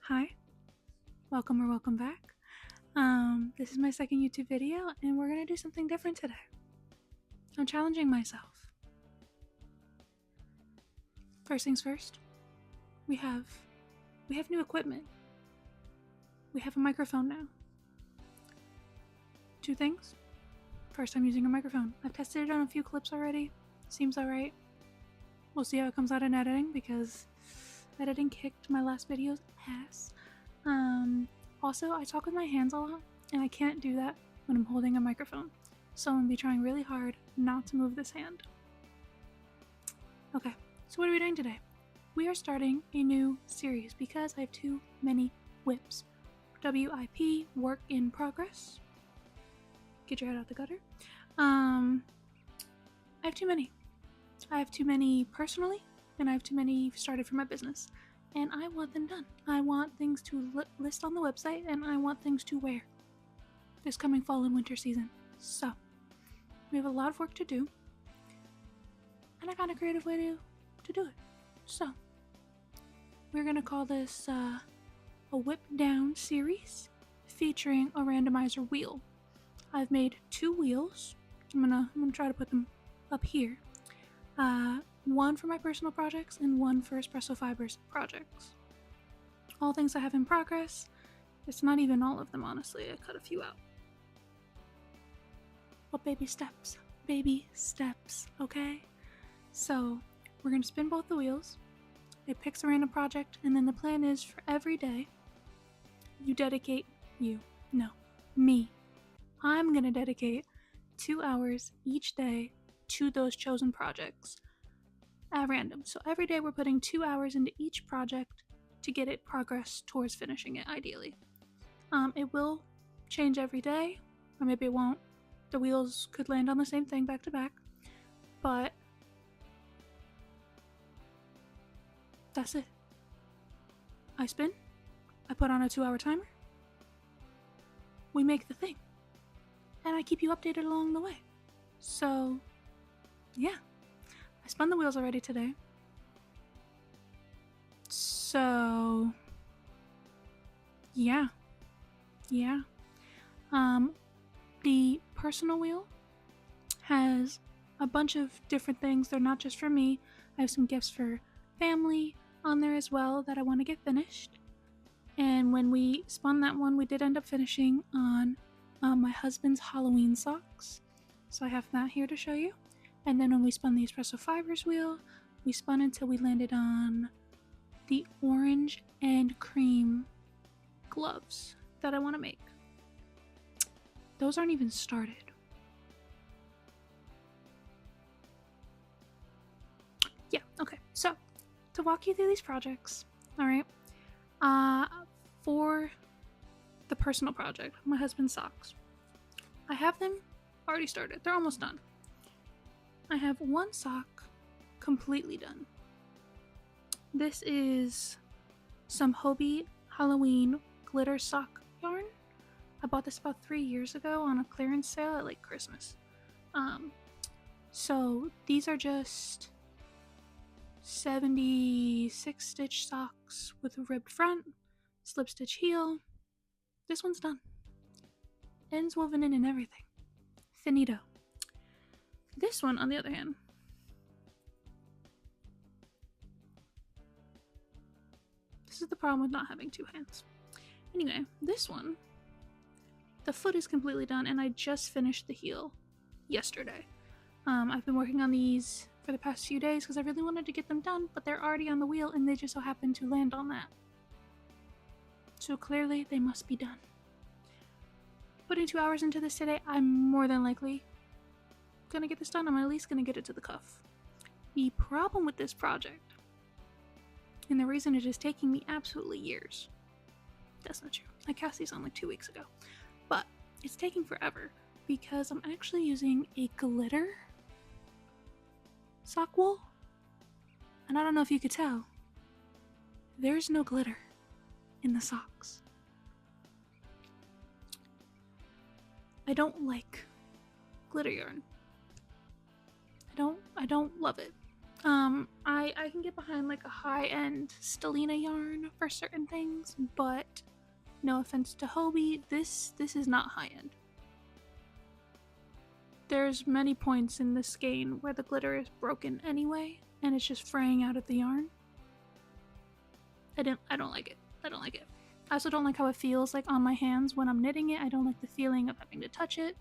Hi, welcome or welcome back. This is my second YouTube video, and we're gonna do something different today. I'm challenging myself. First things first, we have new equipment. We have a microphone now. Two things. First, I'm using a microphone. I've tested it on a few clips already. Seems alright. We'll see how it comes out in editing because editing kicked my last video's ass. Also, I talk with my hands a lot, and I can't do that when I'm holding a microphone. So I'm gonna be trying really hard not to move this hand. Okay, so what are we doing today? We are starting a new series because I have too many whips. WIP, work in progress. Get your head out the gutter. I have too many. I have too many personally, and I have too many started for my business. And I want them done. I want things to list on the website, and I want things to wear this coming fall and winter season. So, we have a lot of work to do, and I found a creative way to do it. So, we're gonna call this a whip down series featuring a randomizer wheel. I've made 2 wheels. I'm gonna try to put them up here. One for my personal projects and one for Espresso Fibers projects. All things I have in progress. It's not even all of them, honestly. I cut a few out. But baby steps, okay? So we're gonna spin both the wheels. It picks a random project, and then the plan is for every day you dedicate me. I'm gonna dedicate 2 hours each day to those chosen projects at random. So every day we're putting 2 hours into each project to get it progress towards finishing it, ideally. It will change every day, or maybe it won't. The wheels could land on the same thing back to back, but that's it. I spin, I put on a 2-hour timer, we make the thing, and I keep you updated along the way. So, yeah. I spun the wheels already today. So, yeah. The personal wheel has a bunch of different things. They're not just for me. I have some gifts for family on there as well that I want to get finished. And when we spun that one, we did end up finishing on my husband's Halloween socks. So I have that here to show you. And then when we spun the Espresso Fibers wheel, we spun until we landed on the orange and cream gloves that I want to make. Those aren't even started. Yeah, okay. So, to walk you through these projects, alright, for the personal project, my husband's socks, I have them already started. They're almost done. I have one sock completely done. This is some Hobie Halloween glitter sock yarn. I bought this about 3 years ago on a clearance sale at like Christmas. So these are just 76 stitch socks with a ribbed front, slip stitch heel. This one's done. Ends woven in and everything. Finito. This one, on the other hand, this is the problem with not having 2 hands. Anyway, this one, the foot is completely done, and I just finished the heel yesterday. I've been working on these for the past few days because I really wanted to get them done, but they're already on the wheel and they just so happen to land on that. So clearly they must be done. Putting 2 hours into this today, I'm more than likely gonna get this done. I'm at least gonna get it to the cuff. The problem with this project, and the reason it is taking me absolutely years, that's not true. I cast these on like 2 weeks ago, but it's taking forever because I'm actually using a glitter sock wool, and I don't know if you could tell, there's no glitter in the socks. I don't like glitter yarn. I don't love it. I can get behind like a high-end Stellina yarn for certain things, but no offense to Hobie, this is not high-end. There's many points in this skein where the glitter is broken anyway, and it's just fraying out of the yarn. I don't like it. I don't like it. I also don't like how it feels like on my hands when I'm knitting it. I don't like the feeling of having to touch it.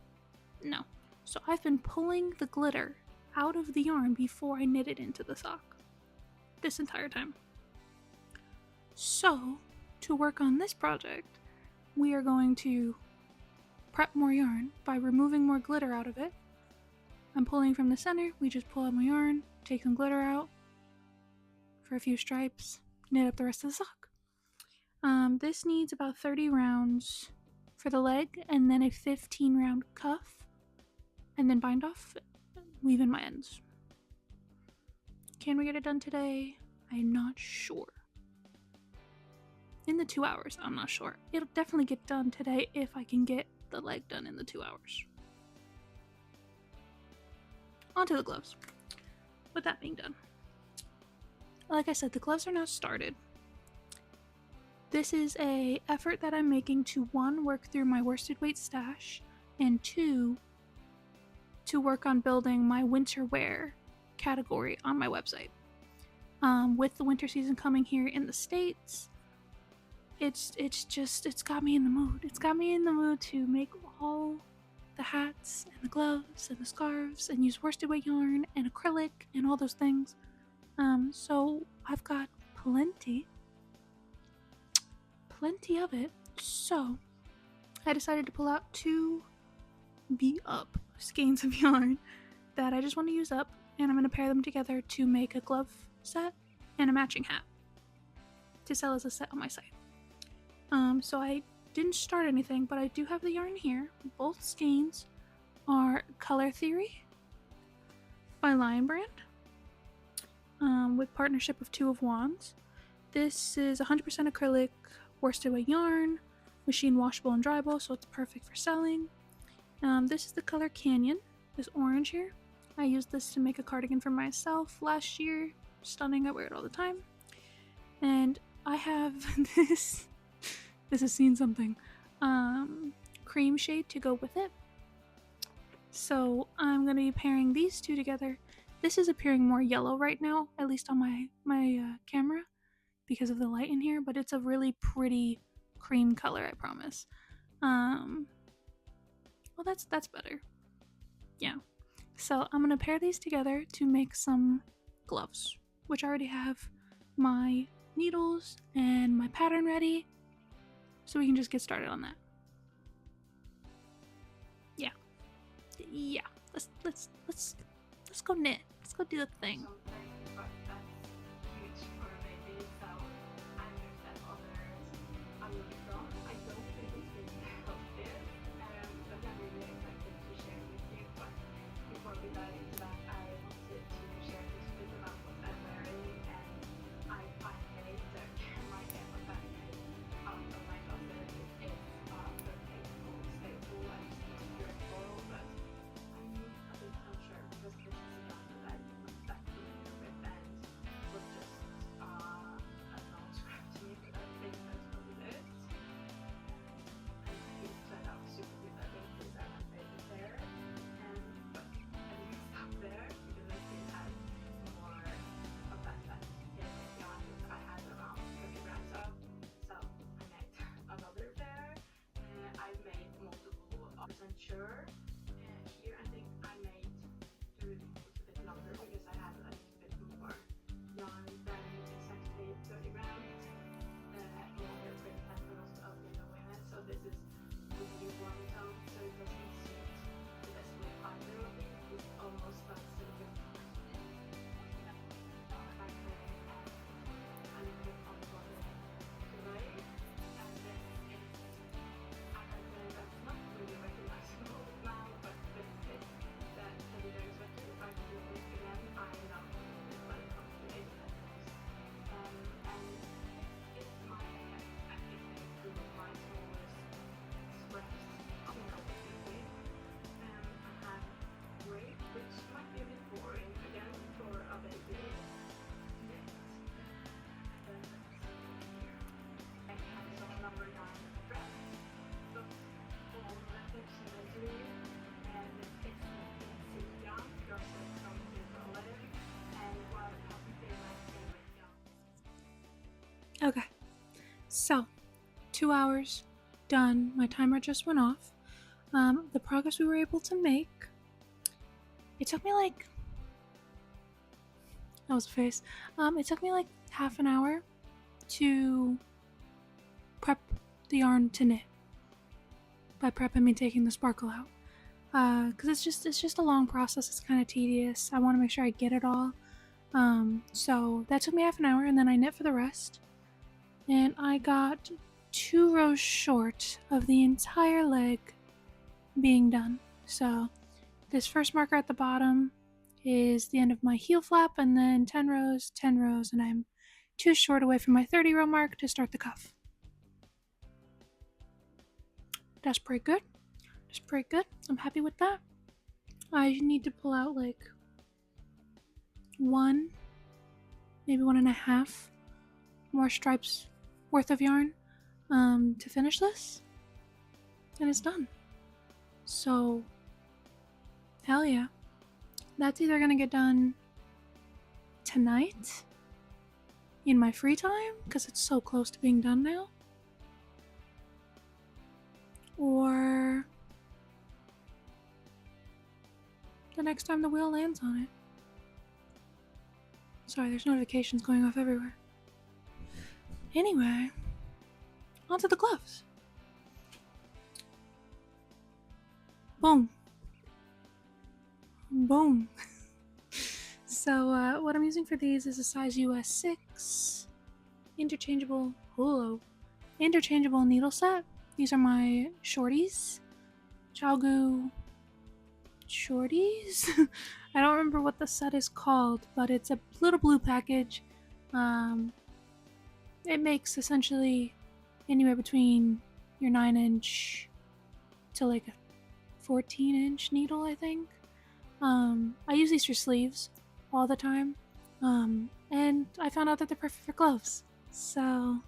No. So I've been pulling the glitter out of the yarn before I knit it into the sock this entire time. So, to work on this project, we are going to prep more yarn by removing more glitter out of it. I'm pulling from the center, we just pull out my yarn, take some glitter out for a few stripes, knit up the rest of the sock. This needs about 30 rounds for the leg, and then a 15 round cuff, and then bind off, weave in my ends. Can we get it done today? I'm not sure. In the 2 hours, I'm not sure. It'll definitely get done today if I can get the leg done in the 2 hours. Onto the gloves. With that being done, like I said, the gloves are now started. This is a effort that I'm making to 1, work through my worsted weight stash, and 2, to work on building my winter wear category on my website. With the winter season coming here in the States, it's got me in the mood. It's got me in the mood to make all the hats and the gloves and the scarves and use worsted weight yarn and acrylic and all those things. So I've got plenty of it. So I decided to pull out 2 beat up skeins of yarn that I just want to use up, and I'm going to pair them together to make a glove set and a matching hat to sell as a set on my site. So I didn't start anything, but I do have the yarn here. Both skeins are Color Theory by Lion Brand, with partnership of 2 of Wands. This is 100% acrylic worsted weight yarn, machine washable and dryable, so it's perfect for selling. This is the color Canyon, this orange here. I used this to make a cardigan for myself last year. Stunning, I wear it all the time. And I have this has seen something, cream shade to go with it. So I'm going to be pairing these 2 together. This is appearing more yellow right now, at least on my camera, because of the light in here, but it's a really pretty cream color, I promise. Well, that's better. Yeah. So I'm going to pair these together to make some gloves, which I already have my needles and my pattern ready, so we can just get started on that. Yeah. Let's go knit. Let's go do the thing. Sure. Here I think I made do it a bit longer because I had a little bit more yarn than exactly 30 grams. Longer print that was of the women, so this is really one tone, so it doesn't suit the best with either of these. It's almost like silicone. A little bit on the right, and then I had that's not really recognizable now. So, 2 hours done. My timer just went off. The progress we were able to make, it took me like, that was a face. It took me like half an hour to prep the yarn to knit. By prep, I mean taking the sparkle out. Because it's just a long process. It's kind of tedious. I want to make sure I get it all. So that took me half an hour, and then I knit for the rest. And I got 2 rows short of the entire leg being done. So this first marker at the bottom is the end of my heel flap, and then 10 rows, and I'm 2 short away from my 30 row mark to start the cuff. That's pretty good. I'm happy with that. I need to pull out like 1, maybe 1.5 more stripes worth of yarn to finish this, and it's done. So, hell yeah. That's either gonna get done tonight in my free time, because it's so close to being done now, or the next time the wheel lands on it. Sorry, there's notifications going off everywhere. Anyway, onto the gloves. Boom. So what I'm using for these is a size US 6 interchangeable needle set. These are my shorties. ChiaoGoo shorties? I don't remember what the set is called, but it's a little blue package. It makes essentially anywhere between your 9-inch to like a 14-inch needle, I think. I use these for sleeves all the time, and I found out that they're perfect for gloves. So,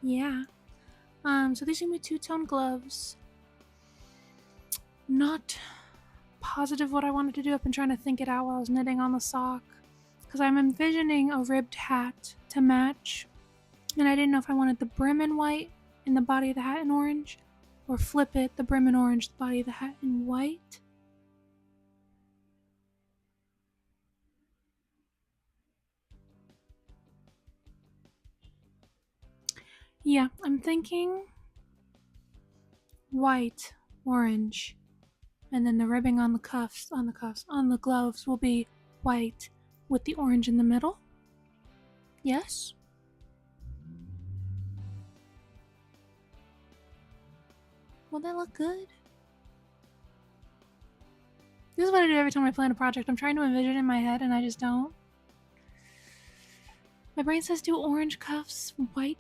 yeah. So these are gonna be 2-tone gloves. Not positive what I wanted to do. I've been trying to think it out while I was knitting on the sock, because I'm envisioning a ribbed hat to match, and I didn't know if I wanted the brim in white and the body of the hat in orange, or flip it, the brim in orange, the body of the hat in white. Yeah, I'm thinking white, orange, and then the ribbing on the gloves will be white with the orange in the middle. Yes? Will that look good? This is what I do every time I plan a project. I'm trying to envision it in my head and I just don't. My brain says do orange cuffs, white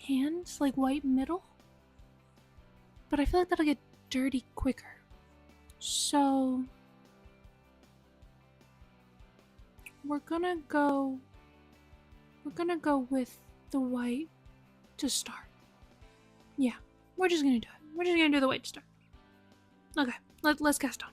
hands, like white middle. But I feel like that'll get dirty quicker. So we're gonna go with the white to start. Yeah, we're just gonna do it. We're just gonna do the white to start. Okay, let's cast on.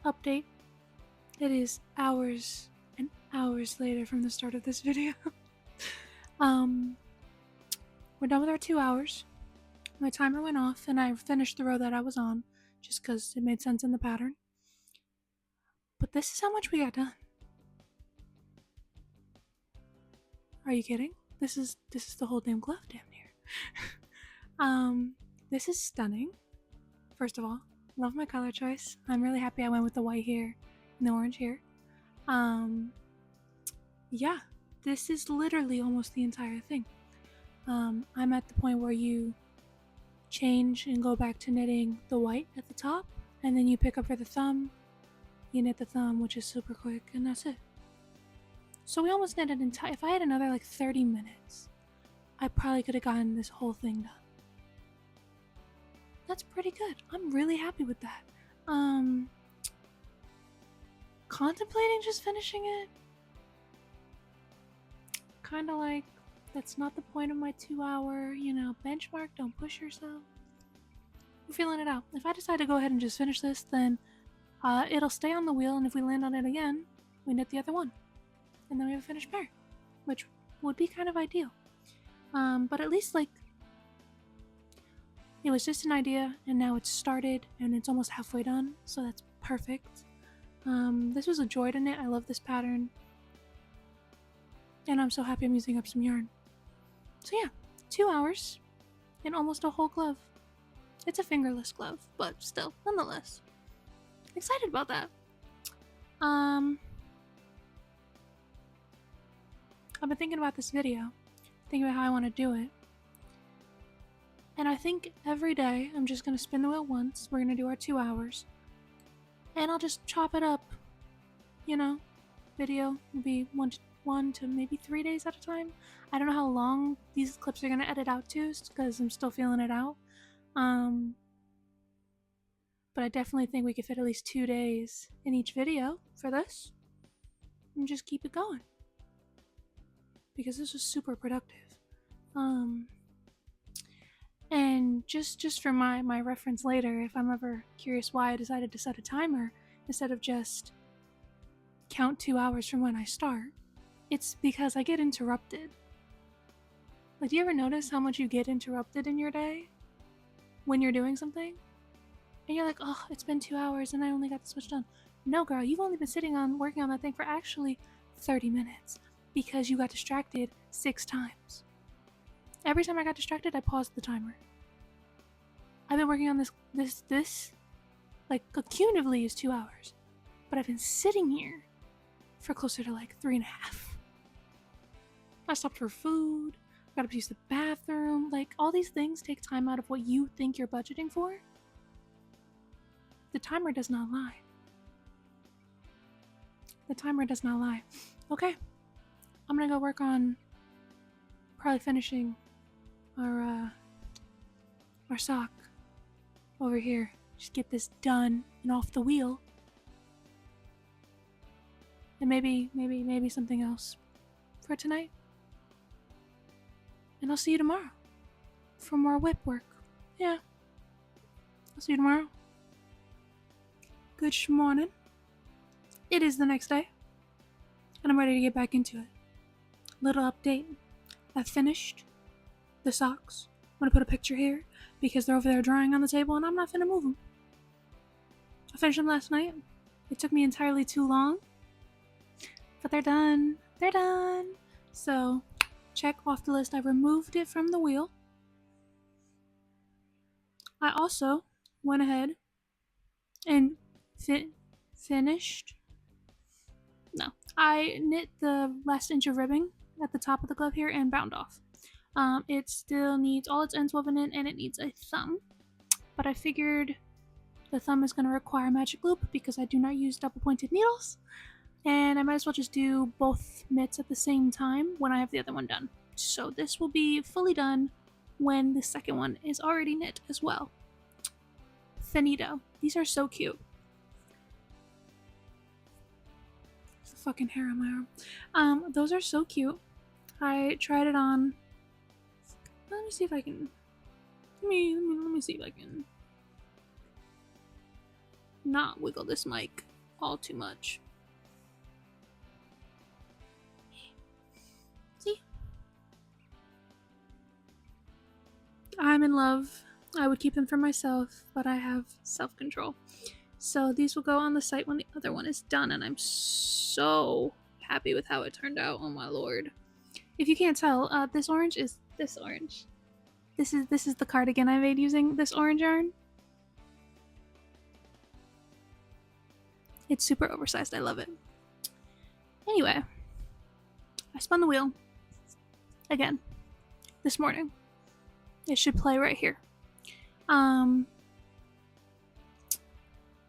update. It is hours and hours later from the start of this video. We're done with our 2 hours. My timer went off and I finished the row that I was on just because it made sense in the pattern. But this is how much we got done. Are you kidding? This is the whole damn glove damn near. This is stunning. First of all, love my color choice. I'm really happy I went with the white here and the orange here. Yeah, this is literally almost the entire thing. I'm at the point where you change and go back to knitting the white at the top, and then you pick up for the thumb, you knit the thumb, which is super quick, and that's it. So we almost knit an entire, if I had another like 30 minutes, I probably could have gotten this whole thing done. That's pretty good. I'm really happy with that. Contemplating just finishing it. Kind of like, that's not the point of my 2 hour, benchmark. Don't push yourself. We're feeling it out. If I decide to go ahead and just finish this, then it'll stay on the wheel, and if we land on it again, we knit the other one. And then we have a finished pair, which would be kind of ideal. But at least, like, it was just an idea, and now it's started, and it's almost halfway done, so that's perfect. This was a joy to knit. I love this pattern. And I'm so happy I'm using up some yarn. So yeah, 2 hours and almost a whole glove. It's a fingerless glove, but still, nonetheless. Excited about that. I've been thinking about this video, thinking about how I want to do it. And I think every day I'm just going to spin the wheel once. We're going to do our 2 hours. And I'll just chop it up. Video will be one to maybe 3 days at a time. I don't know how long these clips are going to edit out to because I'm still feeling it out. But I definitely think we could fit at least 2 days in each video for this. And just keep it going. Because this was super productive. And just for my reference later, if I'm ever curious why I decided to set a timer instead of just count 2 hours from when I start, it's because I get interrupted. Like, do you ever notice how much you get interrupted in your day when you're doing something? And you're like, oh, it's been 2 hours and I only got this much done. No, girl, you've only been working on that thing for actually 30 minutes because you got distracted 6 times. Every time I got distracted, I paused the timer. I've been working on this, like, cumulatively is 2 hours. But I've been sitting here for closer to, like, 3.5. I stopped for food, got up to use the bathroom. Like, all these things take time out of what you think you're budgeting for. The timer does not lie. The timer does not lie. Okay. I'm gonna go work on probably finishing our sock over here. Just get this done and off the wheel. And maybe something else for tonight. And I'll see you tomorrow for more whip work. Yeah. I'll see you tomorrow. Good morning. It is the next day. And I'm ready to get back into it. Little update. I finished the socks. I'm gonna put a picture here because they're over there drying on the table and I'm not finna move them. I finished them last night. It took me entirely too long. But they're done. They're done. So, check off the list. I removed it from the wheel. I also went ahead and finished. No. I knit the last inch of ribbing at the top of the glove here and bound off. It still needs all its ends woven in and it needs a thumb. But I figured the thumb is going to require magic loop because I do not use double pointed needles. And I might as well just do both mitts at the same time when I have the other one done. So this will be fully done when the second one is already knit as well. Finito. These are so cute. There's a fucking hair on my arm. Those are so cute. I tried it on. Let me see if I can. Let me see if I can not wiggle this mic all too much. See? I'm in love. I would keep them for myself, but I have self-control. So these will go on the site when the other one is done, and I'm so happy with how it turned out. Oh my lord. If you can't tell, this orange is this orange. This is the cardigan I made using this orange yarn. It's super oversized. I love it. Anyway, I spun the wheel again this morning. It should play right here.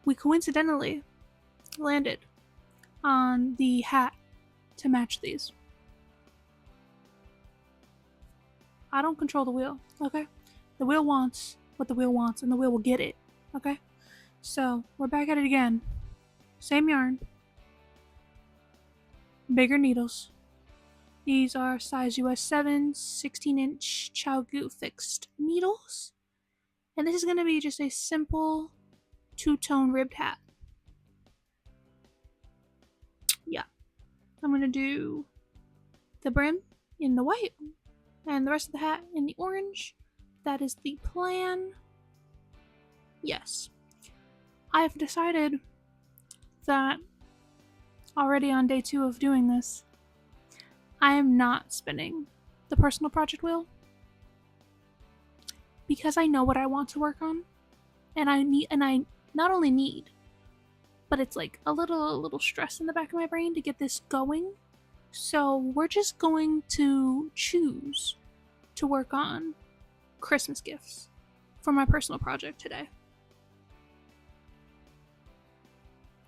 We coincidentally landed on the hat to match these. I don't control the wheel, okay? The wheel wants what the wheel wants, and the wheel will get it, okay? So, we're back at it again. Same yarn. Bigger needles. These are size US 7, 16-inch ChiaoGoo fixed needles. And this is going to be just a simple two-tone ribbed hat. Yeah. I'm going to do the brim in the white and the rest of the hat in the orange. That is the plan. Yes. I have decided that already on day 2 of doing this, I am not spinning the personal project wheel because I know what I want to work on, and I not only need, but it's like a little stress in the back of my brain to get this going. So we're just going to choose to work on Christmas gifts for my personal project today.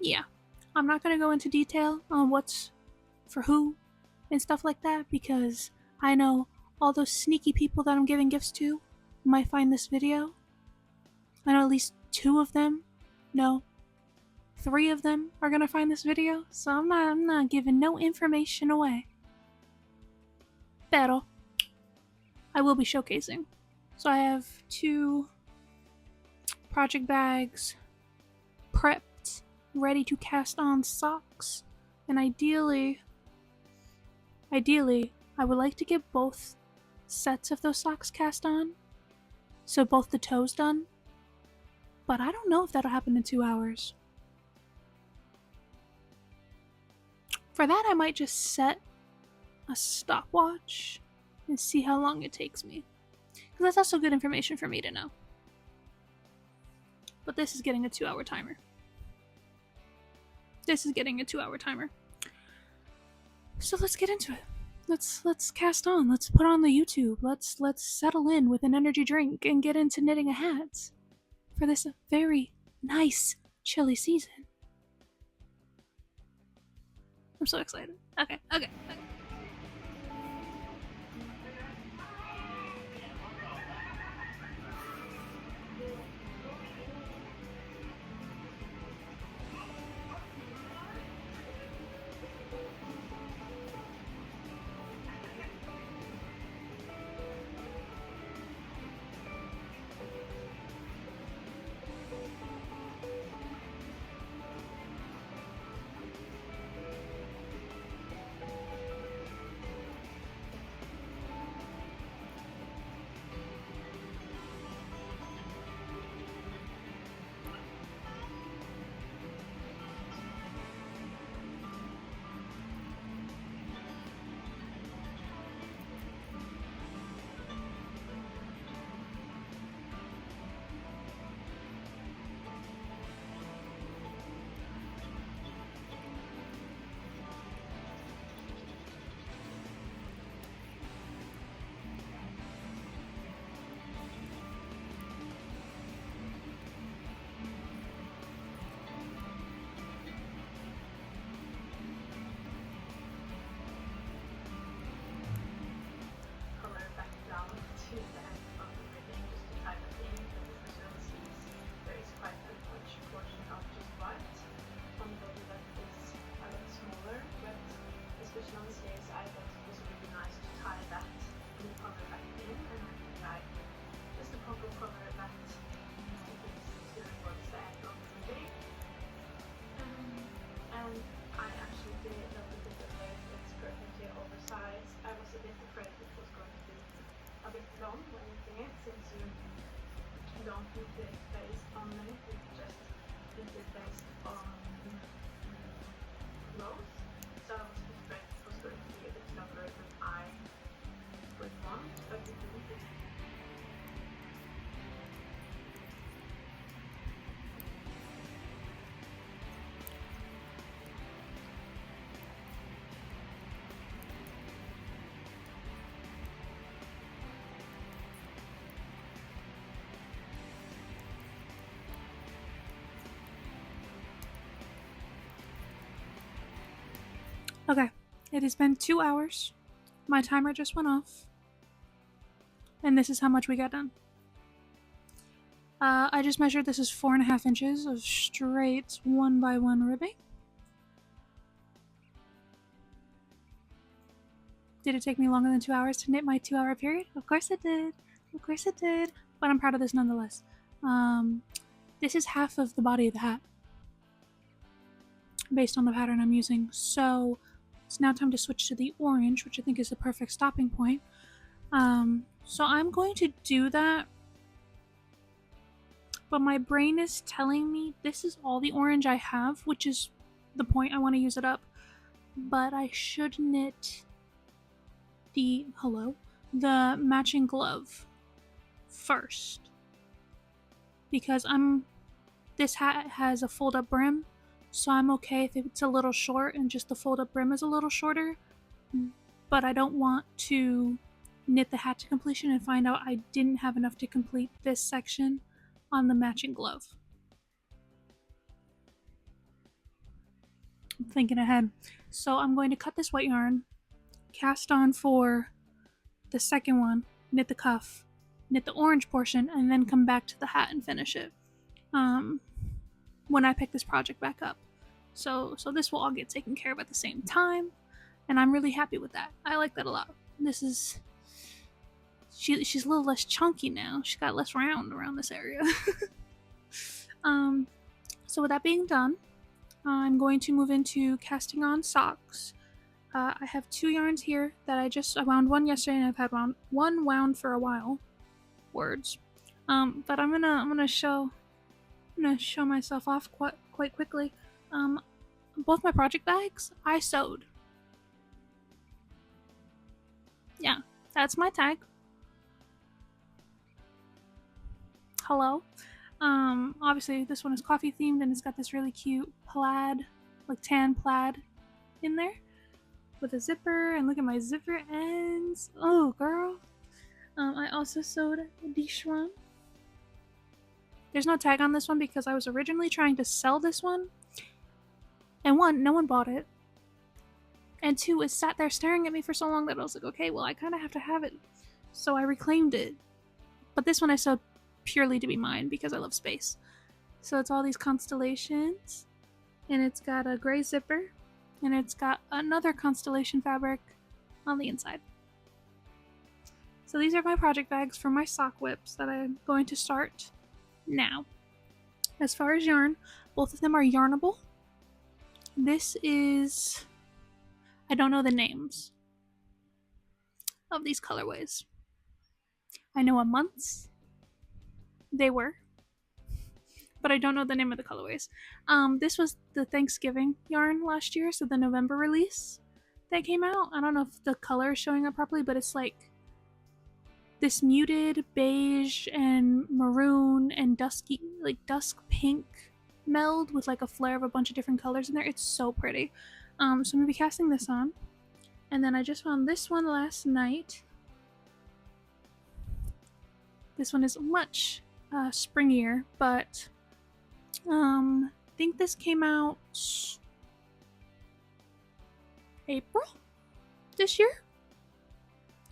Yeah, I'm not going to go into detail on what's for who and stuff like that because I know all those sneaky people that I'm giving gifts to might find this video. I know at least 2 of them, no, 3 of them are going to find this video, so I'm not giving no information away. Pero I will be showcasing. So I have 2 project bags prepped, ready to cast on socks, and ideally, I would like to get both sets of those socks cast on, so both the toes done, but I don't know if that'll happen in 2 hours. For that, I might just set a stopwatch and see how long it takes me, because that's also good information for me to know. But this is getting a 2-hour timer. So let's get into it. Let's cast on. Let's put on the YouTube. Let's settle in with an energy drink and get into knitting a hat for this very nice chilly season. I'm so excited. Okay. it based on me, it's just is it based on clothes. So I was expect was going to be a bit longer than I would want, but it didn't. Okay, it has been 2 hours. My timer just went off. And this is how much we got done. I just measured this is 4.5 inches of straight 1x1 ribbing. Did it take me longer than 2 hours to knit my 2-hour period? Of course it did. Of course it did. But I'm proud of this nonetheless. This is half of the body of the hat, based on the pattern I'm using. So it's now time to switch to the orange, which I think is the perfect stopping point. So I'm going to do that, but my brain is telling me this is all the orange I have, which is the point. I want to use it up, but I should knit the matching glove first, because this hat has a fold-up brim, so I'm okay if it's a little short and just the fold-up brim is a little shorter, but I don't want to knit the hat to completion and find out I didn't have enough to complete this section on the matching glove. I'm thinking ahead. So I'm going to cut this white yarn, cast on for the second one, knit the cuff, knit the orange portion, and then come back to the hat and finish it when I pick this project back up. So this will all get taken care of at the same time, and I'm really happy with that. I like that a lot. This is she's a little less chunky now. She got less round around this area. So with that being done, I'm going to move into casting on socks. I have 2 yarns here that I wound one yesterday, and I've had one wound for a while. Words. But I'm gonna show myself off quite quickly. Both my project bags I sewed. Yeah, that's my tag. Hello. Obviously this one is coffee themed, and it's got this really cute plaid, like tan plaid in there with a zipper, and look at my zipper ends. Oh girl. I also sewed this one. There's no tag on this one because I was originally trying to sell this one, and 1, no one bought it, and 2, it sat there staring at me for so long that I was like, okay, well I kind of have to have it, so I reclaimed it. But this one I sewed purely to be mine because I love space. So it's all these constellations, and it's got a gray zipper, and it's got another constellation fabric on the inside. So these are my project bags for my sock whips that I'm going to start now. As far as yarn, both of them are yarnable. This is, I don't know the names of these colorways. I know what months they were, but I don't know the name of the colorways. This was the Thanksgiving yarn last year, so the November release that came out. I don't know if the color is showing up properly, but it's like this muted beige and maroon and dusky, like dusk pink meld with like a flare of a bunch of different colors in there. It's so pretty. So I'm gonna be casting this on, and then I just found this one last night. This one is much springier, but I think this came out April this year.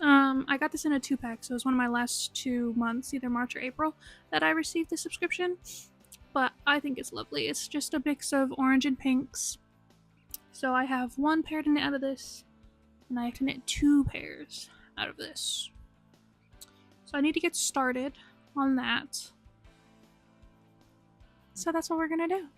I got this in a 2-pack, so it was one of my last 2 months, either March or April, that I received the subscription. But I think it's lovely. It's just a mix of orange and pinks. So I have 1 pair to knit out of this, and I have to knit 2 pairs out of this. So I need to get started on that. So that's what we're gonna do.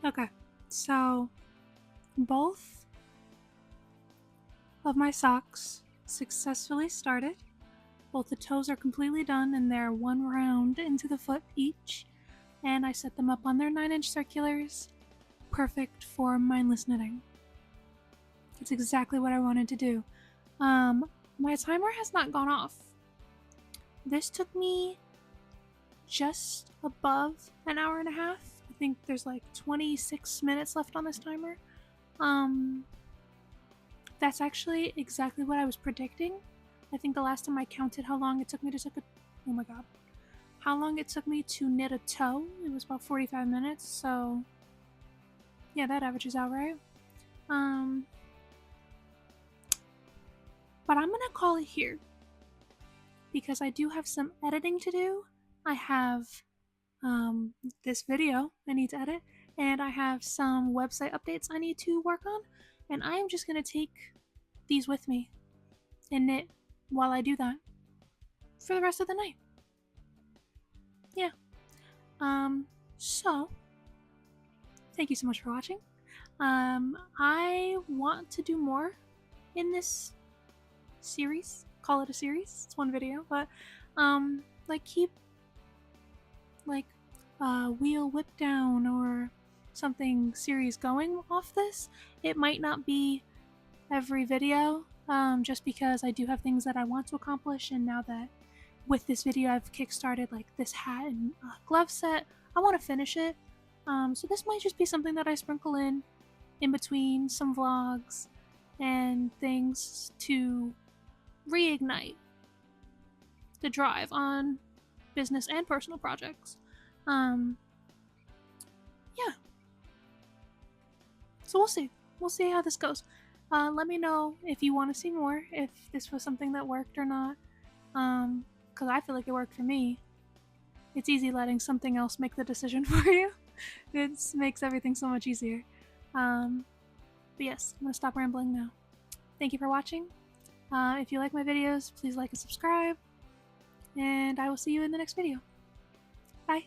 Okay, so both of my socks successfully started. Both the toes are completely done and they're one round into the foot each. And I set them up on their 9-inch circulars. Perfect for mindless knitting. It's exactly what I wanted to do. My timer has not gone off. This took me just above an hour and a half. I think there's like 26 minutes left on this timer. That's actually exactly what I was predicting. I think the last time I counted how long it took me to oh my god. How long it took me to knit a toe, it was about 45 minutes, so yeah, that averages out right. But I'm gonna call it here because I do have some editing to do. I have this video I need to edit, and I have some website updates I need to work on, and I am just gonna take these with me and knit while I do that for the rest of the night. Yeah. So thank you so much for watching. I want to do more in this series. Call it a series. It's one video, but like keep like wheel whip down or something series going off this. It might not be every video, just because I do have things that I want to accomplish, and now that with this video I've kickstarted like this hat and glove set, I want to finish it. So this might just be something that I sprinkle in between some vlogs and things to reignite the drive on business and personal projects. Yeah. So we'll see. We'll see how this goes. Let me know if you want to see more, if this was something that worked or not. Because I feel like it worked for me. It's easy letting something else make the decision for you. It makes everything so much easier. But yes, I'm going to stop rambling now. Thank you for watching. If you like my videos, please like and subscribe. And I will see you in the next video. Bye.